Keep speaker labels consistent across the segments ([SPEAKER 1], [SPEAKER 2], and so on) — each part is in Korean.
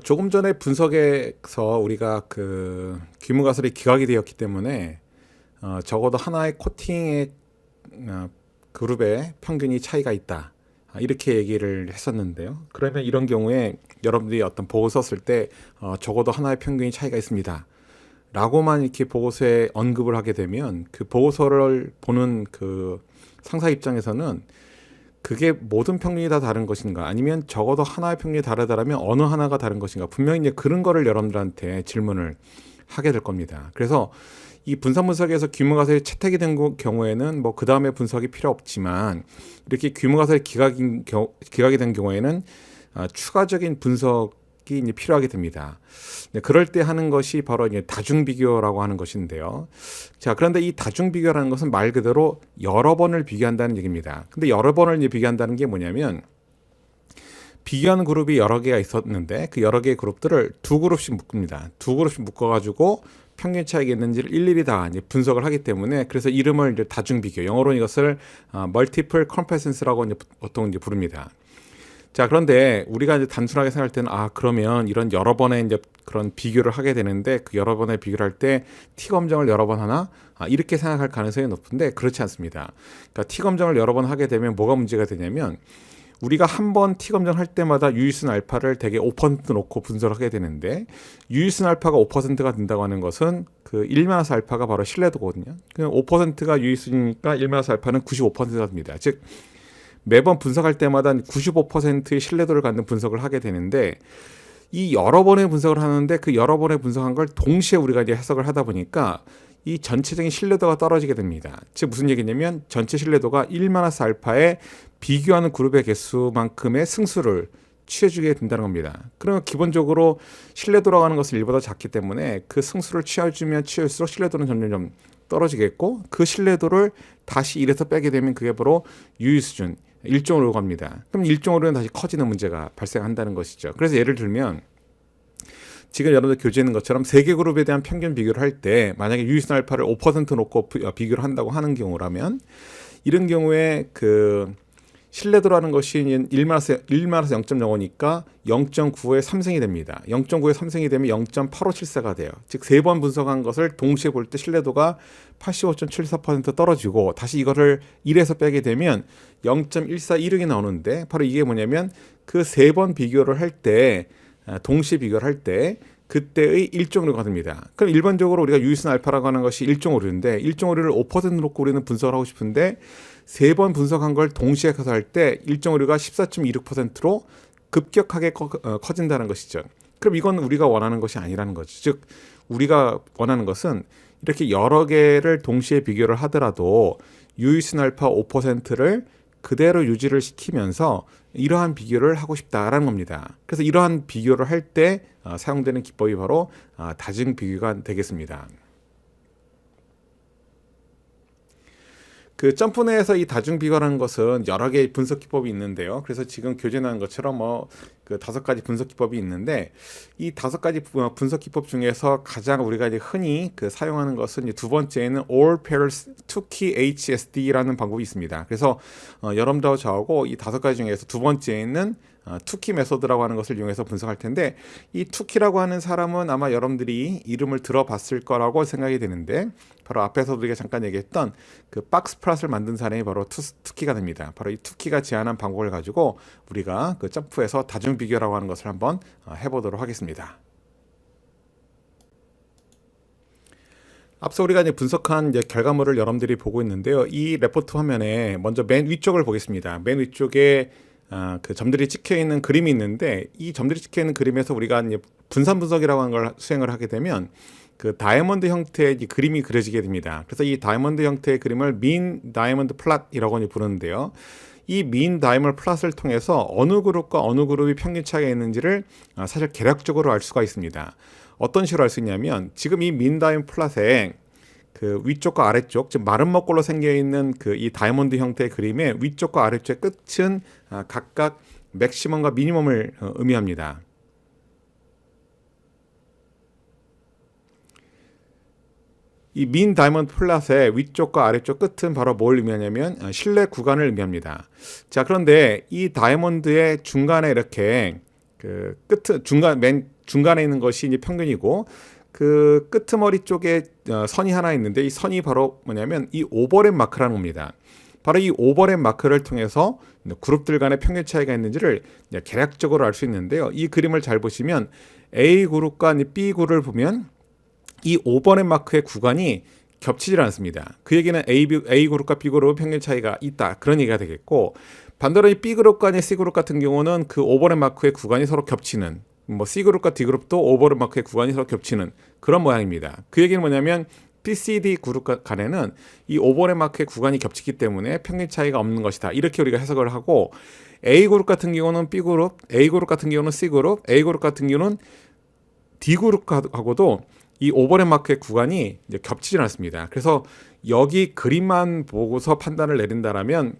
[SPEAKER 1] 조금 전에 분석에서 우리가 그 귀무가설이 기각이 되었기 때문에 적어도 하나의 코팅의 그룹의 평균이 차이가 있다. 이렇게 얘기를 했었는데요. 그러면 이런 경우에 여러분들이 어떤 보고 썼을 때 적어도 하나의 평균이 차이가 있습니다. 라고만 이렇게 보고서에 언급을 하게 되면 그 보고서를 보는 그 상사 입장에서는 그게 모든 평균이 다 다른 것인가, 아니면 적어도 하나의 평균이 다르다면 어느 하나가 다른 것인가, 분명히 이제 그런 거를 여러분들한테 질문을 하게 될 겁니다. 그래서 이 분석에서 규모가설이 채택이 된 경우에는 뭐 그 다음에 분석이 필요 없지만, 이렇게 규모가설이 기각이 된 경우에는 추가적인 분석이 이제 필요하게 됩니다. 그럴 때 하는 것이 바로 이제 다중 비교라고 하는 것인데요. 자, 그런데 이 다중 비교라는 것은 말 그대로 여러 번을 비교한다는 얘기입니다. 근데 여러 번을 이제 비교한다는 게 뭐냐면, 비교하는 그룹이 여러 개가 있었는데 그 여러 개의 그룹들을 두 그룹씩 묶습니다. 두 그룹씩 묶어가지고 평균 차이가 있는지를 일일이 다 이제 분석을 하기 때문에, 그래서 이름을 이제 다중 비교, 영어로 이것을 multiple comparison라고 이제 보통 이제 부릅니다. 자, 그런데 우리가 이제 단순하게 생각할 때는 그러면 이런 여러 번의 이제 그런 비교를 하게 되는데, 그 여러 번의 비교를 할 때 T 검정을 여러 번 하나? 이렇게 생각할 가능성이 높은데 그렇지 않습니다. 그러니까 T 검정을 여러 번 하게 되면 뭐가 문제가 되냐면, 우리가 한 번 T 검정할 때마다 유의순 알파를 대개 5% 놓고 분석을 하게 되는데, 유의순 알파가 5%가 된다고 하는 것은 그 1마이너스 알파가 바로 신뢰도거든요. 5%가 유의순이니까 1마이너스 알파는 95%가 됩니다. 즉 매번 분석할 때마다 95%의 신뢰도를 갖는 분석을 하게 되는데, 이 여러 번의 분석을 하는데 그 여러 번의 분석한 걸 동시에 우리가 이제 해석을 하다 보니까 이 전체적인 신뢰도가 떨어지게 됩니다. 즉 무슨 얘기냐면, 전체 신뢰도가 1마이너스 알파에 비교하는 그룹의 개수만큼의 승수를 취해주게 된다는 겁니다. 그러면 기본적으로 신뢰도라고 하는 것은 1보다 작기 때문에 그 승수를 취해주면 취할수록 신뢰도는 점점 떨어지겠고, 그 신뢰도를 다시 1에서 빼게 되면 그게 바로 유의 수준 1종으로 갑니다. 그럼 1종으로는 다시 커지는 문제가 발생한다는 것이죠. 그래서 예를 들면 지금 여러분들 교재에 있는 것처럼 세 개 그룹에 대한 평균 비교를 할 때, 만약에 유의순 알파를 5% 놓고 비교를 한다고 하는 경우라면, 이런 경우에 그 신뢰도라는 것이 1-0.05니까 0.9의 3승이 됩니다. 0.9의 3승이 되면 0.8574가 돼요. 즉 세 번 분석한 것을 동시에 볼 때 신뢰도가 85.74% 떨어지고, 다시 이거를 1에서 빼게 되면 0.1416이 나오는데, 바로 이게 뭐냐면 그 세 번 비교를 할 때, 동시에 비교를 할 때 그때의 일종오류가 됩니다. 그럼 일반적으로 우리가 유의순 알파라고 하는 것이 일종오류인데, 일종오류를 5% 놓고 우리는 분석을 하고 싶은데, 세 번 분석한 걸 동시에 해석할 때 일종오류가 14.26%로 급격하게 커진다는 것이죠. 그럼 이건 우리가 원하는 것이 아니라는 거죠. 즉 우리가 원하는 것은 이렇게 여러 개를 동시에 비교를 하더라도 유의순 알파 5%를 그대로 유지를 시키면서 이러한 비교를 하고 싶다라는 겁니다. 그래서 이러한 비교를 할 때 사용되는 기법이 바로 다중 비교가 되겠습니다. 그 점프 내에서 이 다중 비교라는 것은 여러 개의 분석 기법이 있는데요. 그래서 지금 교재에 나온 것처럼 그 5가지 분석 기법이 있는데, 이 5가지 분석 기법 중에서 가장 우리가 이제 흔히 그 사용하는 것은 이제 두 번째에는 All Pairs Tukey HSD라는 방법이 있습니다. 그래서 여러분들하고 저하고 이 5가지 중에서 두 번째에는 투키 메소드라고 하는 것을 이용해서 분석할 텐데, 이 투키라고 하는 사람은 아마 여러분들이 이름을 들어봤을 거라고 생각이 되는데, 바로 앞에서도 우리가 잠깐 얘기했던 그 박스 플랫을 만든 사람이 바로 투키가 됩니다. 바로 이 투키가 제안한 방법을 가지고 우리가 그 점프에서 다중 비교라고 하는 것을 한번 해보도록 하겠습니다. 앞서 우리가 이제 분석한 이제 결과물을 여러분들이 보고 있는데요. 이 레포트 화면에 먼저 맨 위쪽을 보겠습니다. 맨 위쪽에 그 점들이 찍혀 있는 그림이 있는데, 이 점들이 찍혀 있는 그림에서 우리가 이제 분산 분석이라고 하는 걸 수행을 하게 되면 그 다이아몬드 형태의 이 그림이 그려지게 됩니다. 그래서 이 다이아몬드 형태의 그림을 민 다이아몬드 플랫이라고 부르는데요. 이 민 다이아몬드 플랫을 통해서 어느 그룹과 어느 그룹이 평균 차이가 있는지를 사실 계략적으로 알 수가 있습니다. 어떤 식으로 알 수 있냐면, 지금 이 민 다이아몬드 플랫에 그 위쪽과 아래쪽, 즉 마른 먹골로 생겨 있는 그 이 다이아몬드 형태의 그림의 위쪽과 아래쪽의 끝은 각각 맥시멈과 미니멈을 의미합니다. 이 민 다이아몬드 플랫의 위쪽과 아래쪽 끝은 바로 뭘 의미하냐면 신뢰 구간을 의미합니다. 자, 그런데 이 다이아몬드의 중간에 이렇게 그 끝 중간 맨 중간에 있는 것이 이제 평균이고 그 끄트머리 쪽에 선이 하나 있는데 이 선이 바로 뭐냐면 이 오버랩 마크라는 겁니다. 바로 이 오버랩 마크를 통해서 그룹들 간의 평균 차이가 있는지를 계략적으로 알 수 있는데요. 이 그림을 잘 보시면 A 그룹과 B 그룹을 보면 이 오버랩 마크의 구간이 겹치질 않습니다. 그 얘기는 A 그룹과 B 그룹의 평균 차이가 있다. 그런 얘기가 되겠고, 반대로 이 B 그룹과 C 그룹 같은 경우는 그 오버랩 마크의 구간이 서로 겹치는, 뭐 C 그룹과 D 그룹도 오버랩 마크의 구간이 서로 겹치는 그런 모양입니다. 그 얘기는 뭐냐면 BCD 그룹 간에는 이 오버랩 마크의 구간이 겹치기 때문에 평균 차이가 없는 것이다. 이렇게 우리가 해석을 하고, A 그룹 같은 경우는 B 그룹, A 그룹 같은 경우는 C 그룹, A 그룹 같은 경우는 D 그룹하고도 이 오버랩 마크의 구간이 이제 겹치지 않습니다. 그래서 여기 그림만 보고서 판단을 내린다라면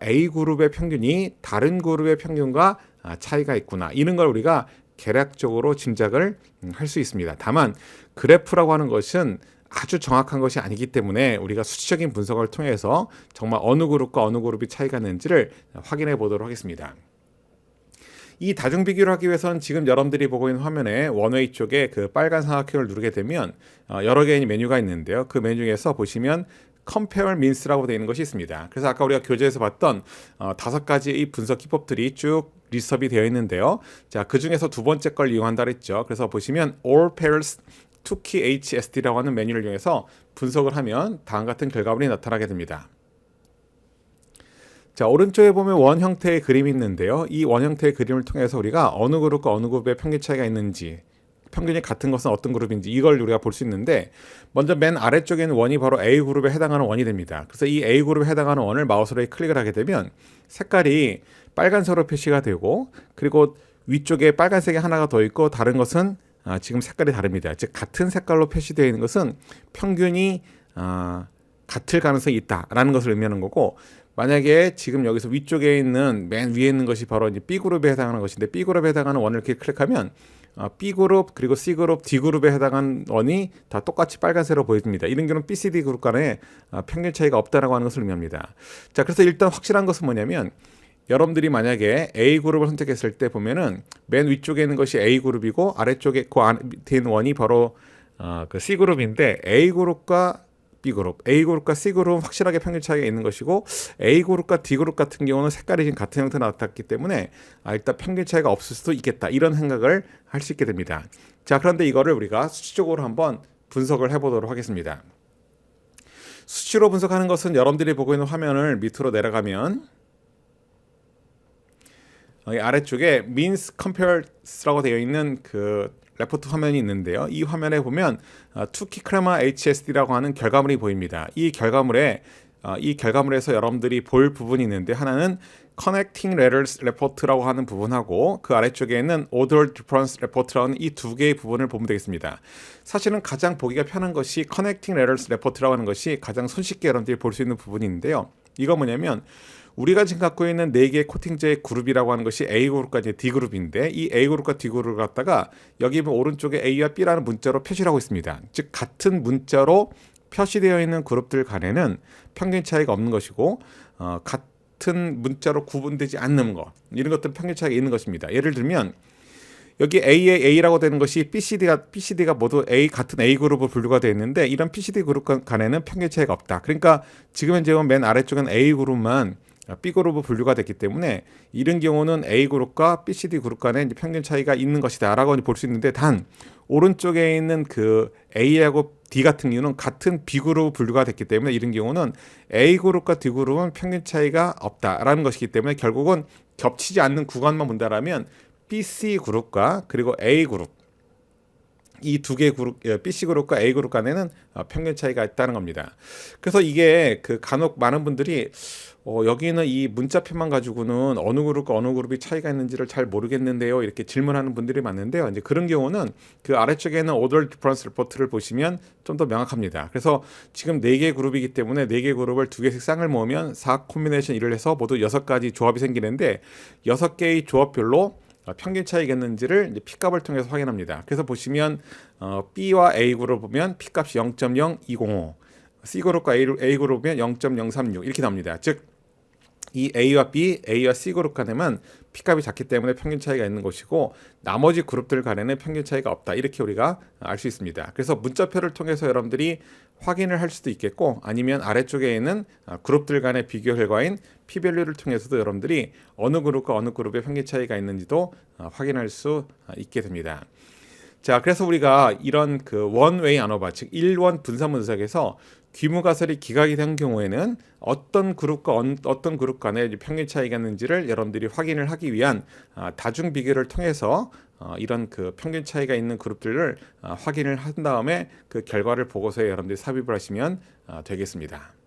[SPEAKER 1] A 그룹의 평균이 다른 그룹의 평균과 차이가 있구나, 이런 걸 우리가 계략적으로 짐작을 할 수 있습니다. 다만 그래프라고 하는 것은 아주 정확한 것이 아니기 때문에 우리가 수치적인 분석을 통해서 정말 어느 그룹과 어느 그룹이 차이가 있는지를 확인해 보도록 하겠습니다. 이 다중 비교를 하기 위해서는 지금 여러분들이 보고 있는 화면에 원웨이 쪽에 그 빨간 삼각형을 누르게 되면 여러 개의 메뉴가 있는데요. 그 메뉴에서 보시면 Compare Means라고 되어 있는 것이 있습니다. 그래서 아까 우리가 교재에서 봤던 5가지의 분석 기법들이 쭉 리스트업이 되어 있는데요. 자, 그 중에서 두 번째 걸 이용한다 그랬죠. 그래서 보시면 All Pairs 투키 HSD라고 하는 메뉴를 이용해서 분석을 하면 다음 같은 결과물이 나타나게 됩니다. 자, 오른쪽에 보면 원 형태의 그림이 있는데요. 이 원 형태의 그림을 통해서 우리가 어느 그룹과 어느 그룹의 평균 차이가 있는지, 평균이 같은 것은 어떤 그룹인지 이걸 우리가 볼 수 있는데, 먼저 맨 아래쪽에 있는 원이 바로 A 그룹에 해당하는 원이 됩니다. 그래서 이 A 그룹에 해당하는 원을 마우스로 클릭을 하게 되면 색깔이 빨간색으로 표시가 되고, 그리고 위쪽에 빨간색이 하나가 더 있고 다른 것은 지금 색깔이 다릅니다. 즉 같은 색깔로 표시되어 있는 것은 평균이 같을 가능성이 있다라는 것을 의미하는 거고, 만약에 지금 여기서 위쪽에 있는 맨 위에 있는 것이 바로 이제 B그룹에 해당하는 것인데, B그룹에 해당하는 원을 이렇게 클릭하면 B그룹 그리고 C그룹, D그룹에 해당하는 원이 다 똑같이 빨간색으로 보여집니다. 이런 경우는 BCD 그룹 간에 평균 차이가 없다라고 하는 것을 의미합니다. 자, 그래서 일단 확실한 것은 뭐냐면, 여러분들이 만약에 A 그룹을 선택했을 때 보면은 맨 위쪽에 있는 것이 A 그룹이고 아래쪽에 그 밑에 있는 원이 바로 그 C 그룹인데, A 그룹과 B 그룹, A 그룹과 C 그룹은 확실하게 평균 차이가 있는 것이고, A 그룹과 D 그룹 같은 경우는 색깔이 지금 같은 형태로 나타났기 때문에 일단 평균 차이가 없을 수도 있겠다, 이런 생각을 할 수 있게 됩니다. 자, 그런데 이거를 우리가 수치적으로 한번 분석을 해보도록 하겠습니다. 수치로 분석하는 것은 여러분들이 보고 있는 화면을 밑으로 내려가면 아래쪽에 Means Compares라고 되어 있는 그 레포트 화면이 있는데요. 이 화면에 보면 투키 크레마 HSD라고 하는 결과물이 보입니다. 이 결과물에서 여러분들이 볼 부분이 있는데, 하나는 Connecting Letters Report라고 하는 부분하고 그 아래쪽에 있는 Order Difference Report라고 하는 이 두 개의 부분을 보면 되겠습니다. 사실은 가장 보기가 편한 것이 Connecting Letters Report라고 하는 것이 가장 손쉽게 여러분들이 볼 수 있는 부분인데요. 이거 뭐냐면, 우리가 지금 갖고 있는 4개의 코팅제의 그룹이라고 하는 것이 A 그룹과 D 그룹인데, 이 A 그룹과 D 그룹을 갖다가 여기 보면 오른쪽에 A와 B라는 문자로 표시를 하고 있습니다. 즉 같은 문자로 표시되어 있는 그룹들 간에는 평균 차이가 없는 것이고, 같은 문자로 구분되지 않는 것, 이런 것들은 평균 차이가 있는 것입니다. 예를 들면 여기 A의 A라고 되는 것이 BCD가 모두 같은 A 그룹으로 분류가 되어 있는데, 이런 BCD 그룹 간에는 평균 차이가 없다. 그러니까 지금 현재 맨 아래쪽은 A 그룹만 B그룹으로 분류가 됐기 때문에 이런 경우는 A그룹과 BCD 그룹 간에 이제 평균 차이가 있는 것이다 라고 볼 수 있는데, 단 오른쪽에 있는 그 A하고 D 같은 경우는 같은 B그룹 분류가 됐기 때문에 이런 경우는 A그룹과 D그룹은 평균 차이가 없다라는 것이기 때문에 결국은 겹치지 않는 구간만 본다라면 BC그룹과 그리고 A그룹, 이 두 개의 그룹, BC그룹과 A그룹 간에는 평균 차이가 있다는 겁니다. 그래서 이게 그 간혹 많은 분들이 여기는 이 문자표만 가지고는 어느 그룹과 어느 그룹이 차이가 있는지를 잘 모르겠는데요, 이렇게 질문하는 분들이 많은데요. 이제 그런 경우는 그 아래쪽에 있는 Order Difference Report를 보시면 좀 더 명확합니다. 그래서 지금 4개의 그룹이기 때문에 4개의 그룹을 2개씩 쌍을 모으면 4 콤비네이션 1을 해서 모두 6가지 조합이 생기는데, 6개의 조합별로 평균 차이겠는지를 이제 P값을 통해서 확인합니다. 그래서 보시면 B와 A 그룹을 보면 P값이 0.0205, C 그룹과 A 그룹을 보면 0.036 이렇게 나옵니다. 즉 이 A와 B, A와 C 그룹 간에만 P값이 작기 때문에 평균 차이가 있는 것이고 나머지 그룹들 간에는 평균 차이가 없다. 이렇게 우리가 알 수 있습니다. 그래서 문자표를 통해서 여러분들이 확인을 할 수도 있겠고 아니면 아래쪽에 있는 그룹들 간의 비교 결과인 P밸류를 통해서도 여러분들이 어느 그룹과 어느 그룹의 평균 차이가 있는지도 확인할 수 있게 됩니다. 자, 그래서 우리가 이런 그 원웨이 안오버, 즉 일원 분산 분석에서 귀무가설이 기각이 된 경우에는 어떤 그룹과 어떤 그룹 간의 평균 차이가 있는지를 여러분들이 확인을 하기 위한 다중 비교를 통해서 이런 그 평균 차이가 있는 그룹들을 확인을 한 다음에 그 결과를 보고서에 여러분들이 삽입을 하시면 되겠습니다.